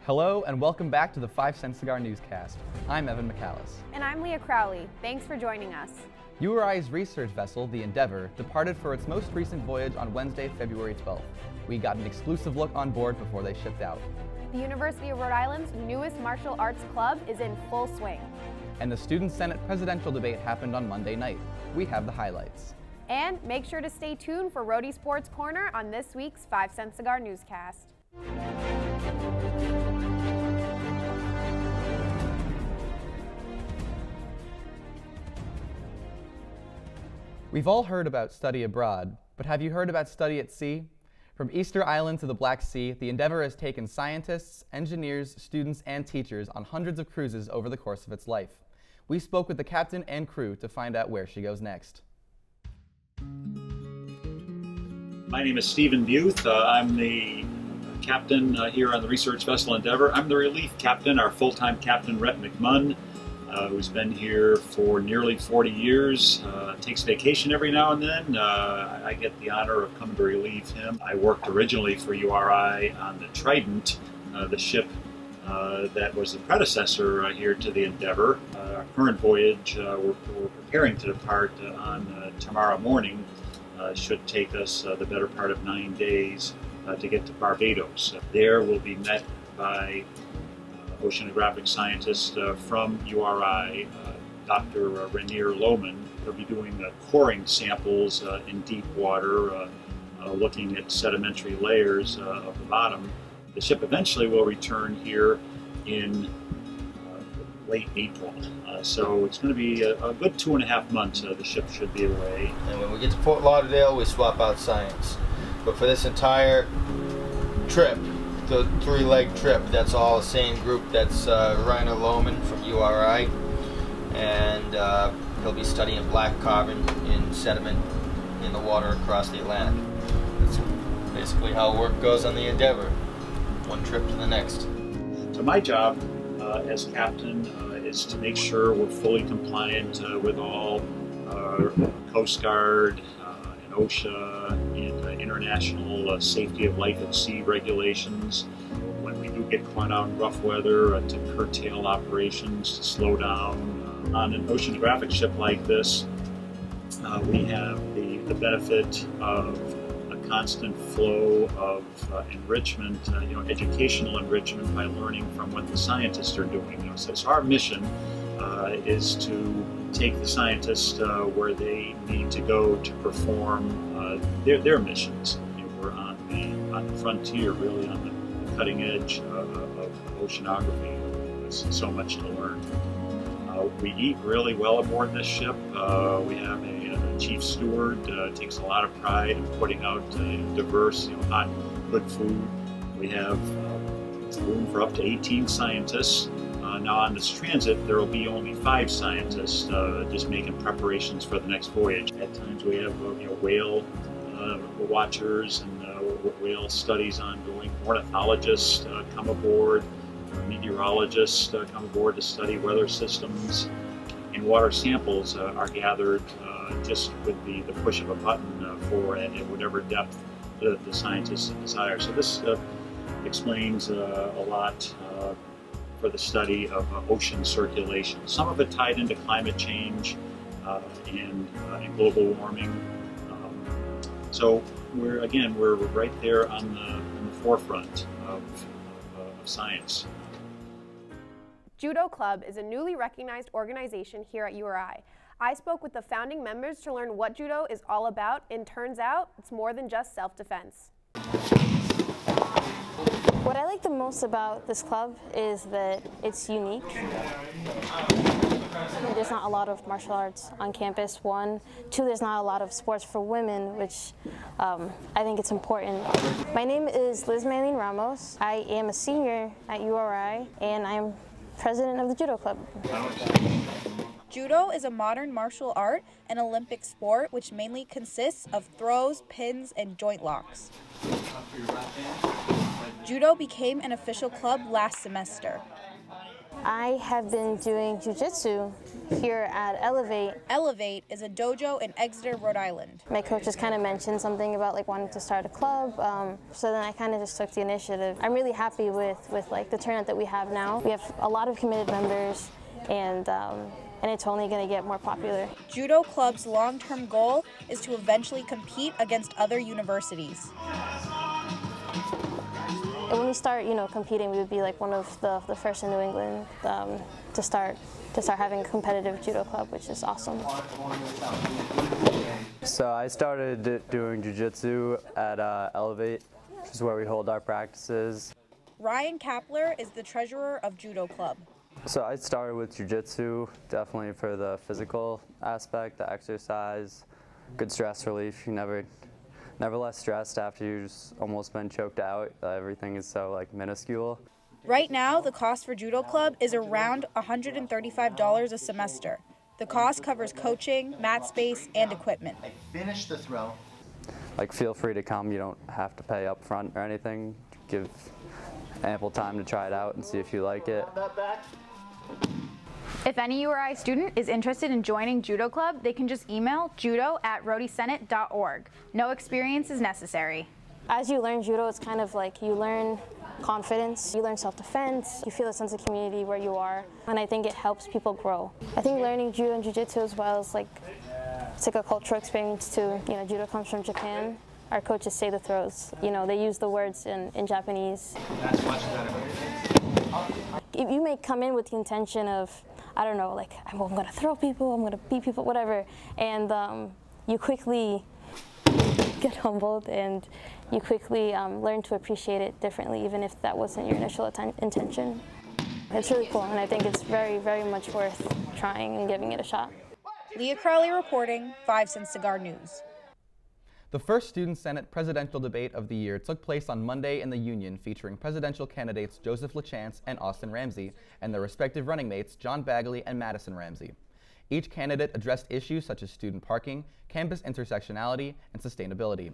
Hello and welcome back to the 5 Cent Cigar Newscast. I'm Evan McAlice. And I'm Leah Crowley. Thanks for joining us. URI's research vessel, the Endeavour, departed for its most recent voyage on Wednesday, February 12th. We got an exclusive look on board before they shipped out. The University of Rhode Island's newest martial arts club is in full swing. And the Student Senate presidential debate happened on Monday night. We have the highlights. And make sure to stay tuned for Rhody Sports Corner on this week's 5 Cent Cigar Newscast. We've all heard about study abroad, but have you heard about study at sea? From Easter Island to the Black Sea, the Endeavour has taken scientists, engineers, students, and teachers on hundreds of cruises over the course of its life. We spoke with the captain and crew to find out where she goes next. My name is Stephen Buth. I'm the captain here on the research vessel Endeavour. I'm the relief captain, our full-time captain, Rhett McMunn, who's been here for nearly 40 years, takes vacation every now and then. I get the honor of coming to relieve him. I worked originally for URI on the Trident, the ship that was the predecessor here to the Endeavour. Our current voyage, we're preparing to depart on tomorrow morning. Should take us the better part of 9 days to get to Barbados. There we'll be met by oceanographic scientist from URI, Dr. Rainier Lohman. They'll be doing coring samples in deep water, looking at sedimentary layers of the bottom. The ship eventually will return here in late April. So it's going to be a good 2.5 months the ship should be away. And when we get to Fort Lauderdale, we swap out science. But for this entire trip, the 3-leg trip, that's all the same group. That's Rainier Lohman from URI, and he'll be studying black carbon in sediment in the water across the Atlantic. That's basically how work goes on the Endeavour, one trip to the next. So my job as captain is to make sure we're fully compliant with all Coast Guard and OSHA and international safety of life at sea regulations. When we do get caught out in rough weather, to curtail operations, to slow down. On an oceanographic ship like this, we have the benefit of a constant flow of enrichment, educational enrichment by learning from what the scientists are doing. So our mission is to take the scientists where they need to go to perform their missions. We're on the frontier, really on the cutting edge of oceanography. There's so much to learn. We eat really well aboard this ship. We have a chief steward, takes a lot of pride in putting out diverse, hot, good food. We have room for up to 18 scientists. Now on this transit, there will be only 5 scientists just making preparations for the next voyage. At times we have whale watchers and whale studies ongoing. Ornithologists come aboard. Meteorologists come aboard to study weather systems, and water samples are gathered just with the push of a button for at whatever depth the scientists desire. So this explains a lot for the study of ocean circulation. Some of it tied into climate change and global warming. So we're right there on the forefront of science. Judo Club is a newly recognized organization here at URI. I spoke with the founding members to learn what judo is all about, and turns out it's more than just self-defense. What I like the most about this club is that it's unique. There's not a lot of martial arts on campus, 1. 2, there's not a lot of sports for women, which I think it's important. My name is Liz Maylene Ramos. I am a senior at URI, and I'm president of the Judo Club. Judo is a modern martial art and Olympic sport which mainly consists of throws, pins, and joint locks. Judo became an official club last semester. I have been doing jiu-jitsu here at Elevate. Elevate is a dojo in Exeter, Rhode Island. My coach just kind of mentioned something about like wanting to start a club, so then I kind of just took the initiative. I'm really happy with like the turnout that we have now. We have a lot of committed members, and it's only going to get more popular. Judo Club's long-term goal is to eventually compete against other universities. And when we start, competing, we would be like one of the first in New England to start having a competitive judo club, which is awesome. So I started doing jiu-jitsu at Elevate, which is where we hold our practices. Ryan Kapler is the treasurer of Judo Club. So I started with jiu-jitsu, definitely for the physical aspect, the exercise, good stress relief. You never less stressed after you've just almost been choked out. Everything is so like minuscule. Right now, the cost for Judo Club is around $135 a semester. The cost covers coaching, mat space, and equipment. Finish the throw. Like, feel free to come. You don't have to pay up front or anything. Give ample time to try it out and see if you like it. If any URI student is interested in joining Judo Club, they can just email judo@rhodysenate.org. No experience is necessary. As you learn judo, it's kind of like you learn confidence, you learn self-defense, you feel a sense of community where you are, and I think it helps people grow. I think learning judo and jiu-jitsu as well is it's like a cultural experience too. Judo comes from Japan. Our coaches say the throws. They use the words in Japanese. If you may come in with the intention of, I don't know, like, I'm going to throw people, I'm going to beat people, whatever, and you quickly get humbled and you quickly learn to appreciate it differently, even if that wasn't your initial intention. It's really cool, and I think it's very, very much worth trying and giving it a shot. Leah Crowley reporting, 5 Cent Cigar News. The first Student Senate presidential debate of the year took place on Monday in the Union, featuring presidential candidates Joseph LaChance and Austin Ramsey, and their respective running mates John Bagley and Madison Ramsey. Each candidate addressed issues such as student parking, campus intersectionality, and sustainability.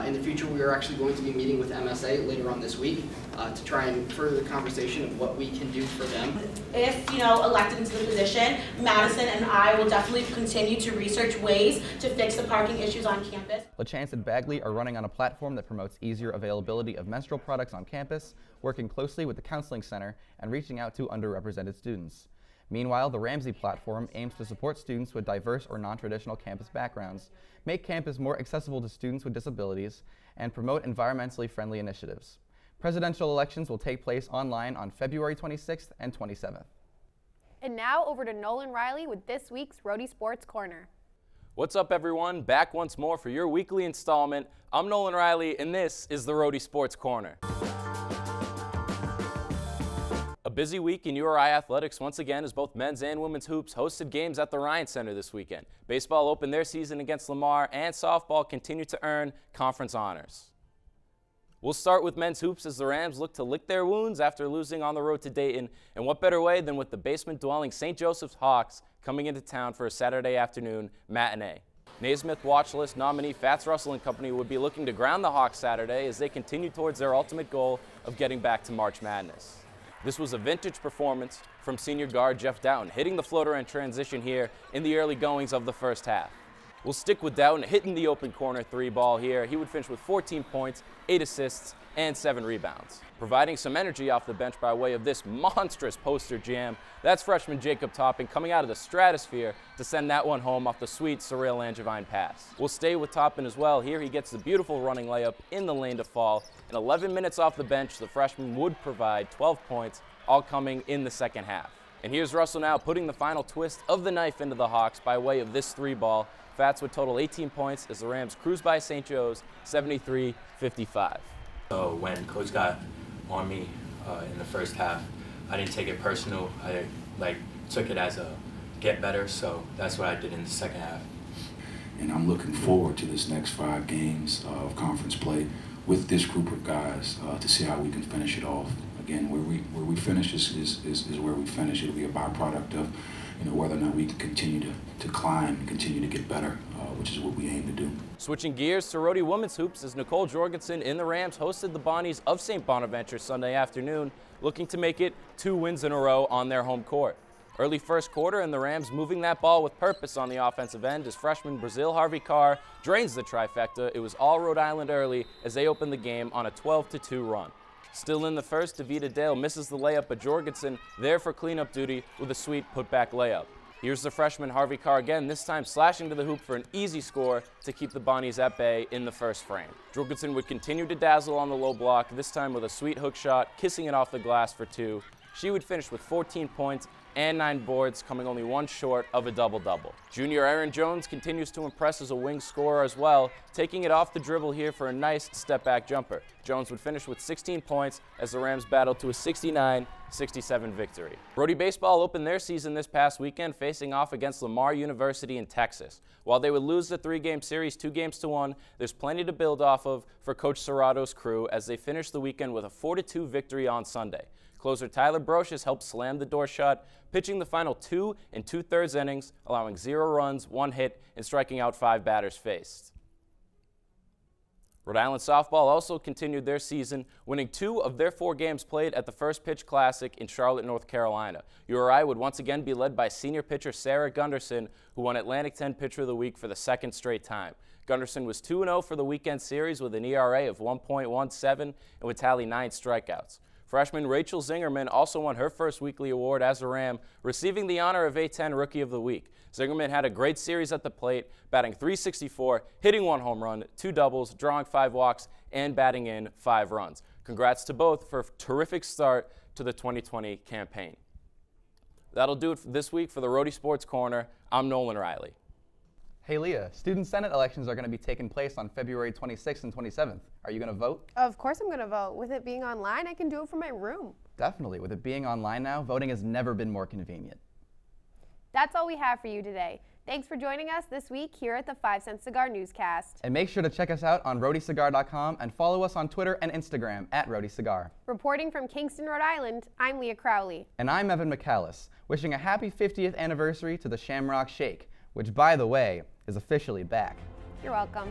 In the future, we are actually going to be meeting with MSA later on this week to try and further the conversation of what we can do for them. If, elected into the position, Madison and I will definitely continue to research ways to fix the parking issues on campus. LaChance and Bagley are running on a platform that promotes easier availability of menstrual products on campus, working closely with the Counseling Center and reaching out to underrepresented students. Meanwhile, the Ramsey platform aims to support students with diverse or non-traditional campus backgrounds, make campus more accessible to students with disabilities, and promote environmentally friendly initiatives. Presidential elections will take place online on February 26th and 27th. And now over to Nolan Reilly with this week's Rhody Sports Corner. What's up, everyone? Back once more for your weekly installment. I'm Nolan Reilly, and this is the Rhody Sports Corner. A busy week in URI athletics once again as both men's and women's hoops hosted games at the Ryan Center this weekend. Baseball opened their season against Lamar, and softball continued to earn conference honors. We'll start with men's hoops as the Rams look to lick their wounds after losing on the road to Dayton, and what better way than with the basement-dwelling St. Joseph's Hawks coming into town for a Saturday afternoon matinee. Naismith watch list nominee Fats Russell and company would be looking to ground the Hawks Saturday as they continue towards their ultimate goal of getting back to March Madness. This was a vintage performance from senior guard Jeff Doughton, hitting the floater and transition here in the early goings of the first half. We'll stick with Doughton hitting the open corner three ball here. He would finish with 14 points, 8 assists, and 7 rebounds. Providing some energy off the bench by way of this monstrous poster jam, that's freshman Jacob Topping coming out of the stratosphere to send that one home off the sweet Cyril Langevine pass. We'll stay with Topping as well. Here he gets the beautiful running layup in the lane to fall. In 11 minutes off the bench, the freshman would provide 12 points, all coming in the second half. And here's Russell now putting the final twist of the knife into the Hawks by way of this three ball. Fats would total 18 points as the Rams cruise by St. Joe's 73-55. So when Coach got on me in the first half, I didn't take it personal. I took it as a get better, so that's what I did in the second half. And I'm looking forward to this next 5 games of conference play with this group of guys to see how we can finish it off again, where we finish is where we finish. It'll be a byproduct of, whether or not we can continue to climb, continue to get better, which is what we aim to do. Switching gears to Rhody women's hoops, as Nicole Jorgensen in the Rams hosted the Bonnies of St. Bonaventure Sunday afternoon, looking to make it 2 wins in a row on their home court. Early first quarter, and the Rams moving that ball with purpose on the offensive end as freshman Brazil Harvey Carr drains the trifecta. It was all Rhode Island early as they opened the game on a 12-2 run. Still in the first, Davida Dale misses the layup, but Jorgensen there for cleanup duty with a sweet putback layup. Here's the freshman Harvey Carr again, this time slashing to the hoop for an easy score to keep the Bonnies at bay in the first frame. Jorgensen would continue to dazzle on the low block, this time with a sweet hook shot, kissing it off the glass for 2. She would finish with 14 points and 9 boards, coming only 1 short of a double-double. Junior Erin Jones continues to impress as a wing scorer as well, taking it off the dribble here for a nice step-back jumper. Jones would finish with 16 points as the Rams battled to a 69-67 victory. Rhody baseball opened their season this past weekend facing off against Lamar University in Texas. While they would lose the 3-game series 2-1, there's plenty to build off of for Coach Serrato's crew as they finished the weekend with a 4-2 victory on Sunday. Closer Tyler Brocious helped slam the door shut, pitching the final 2 2/3 innings, allowing 0 runs, 1 hit, and striking out 5 batters faced. Rhode Island softball also continued their season, winning 2 of their 4 games played at the First Pitch Classic in Charlotte, North Carolina. URI would once again be led by senior pitcher Sarah Gunderson, who won Atlantic 10 Pitcher of the Week for the 2nd straight time. Gunderson was 2-0 for the weekend series with an ERA of 1.17 and would tally 9 strikeouts. Freshman Rachel Zingerman also won her first weekly award as a Ram, receiving the honor of A10 Rookie of the Week. Zingerman had a great series at the plate, batting .364, hitting 1 home run, 2 doubles, drawing 5 walks, and batting in 5 runs. Congrats to both for a terrific start to the 2020 campaign. That'll do it for this week for the Rhody Sports Corner. I'm Nolan Reilly. Hey Leah, student senate elections are going to be taking place on February 26th and 27th. Are you going to vote? Of course I'm going to vote. With it being online, I can do it from my room. Definitely. With it being online now, voting has never been more convenient. That's all we have for you today. Thanks for joining us this week here at the 5 Cent Cigar Newscast. And make sure to check us out on RhodyCigar.com and follow us on Twitter and Instagram at RhodyCigar. Reporting from Kingston, Rhode Island, I'm Leah Crowley. And I'm Evan McAlice, wishing a happy 50th anniversary to the Shamrock Shake, which, by the way, is officially back. You're welcome.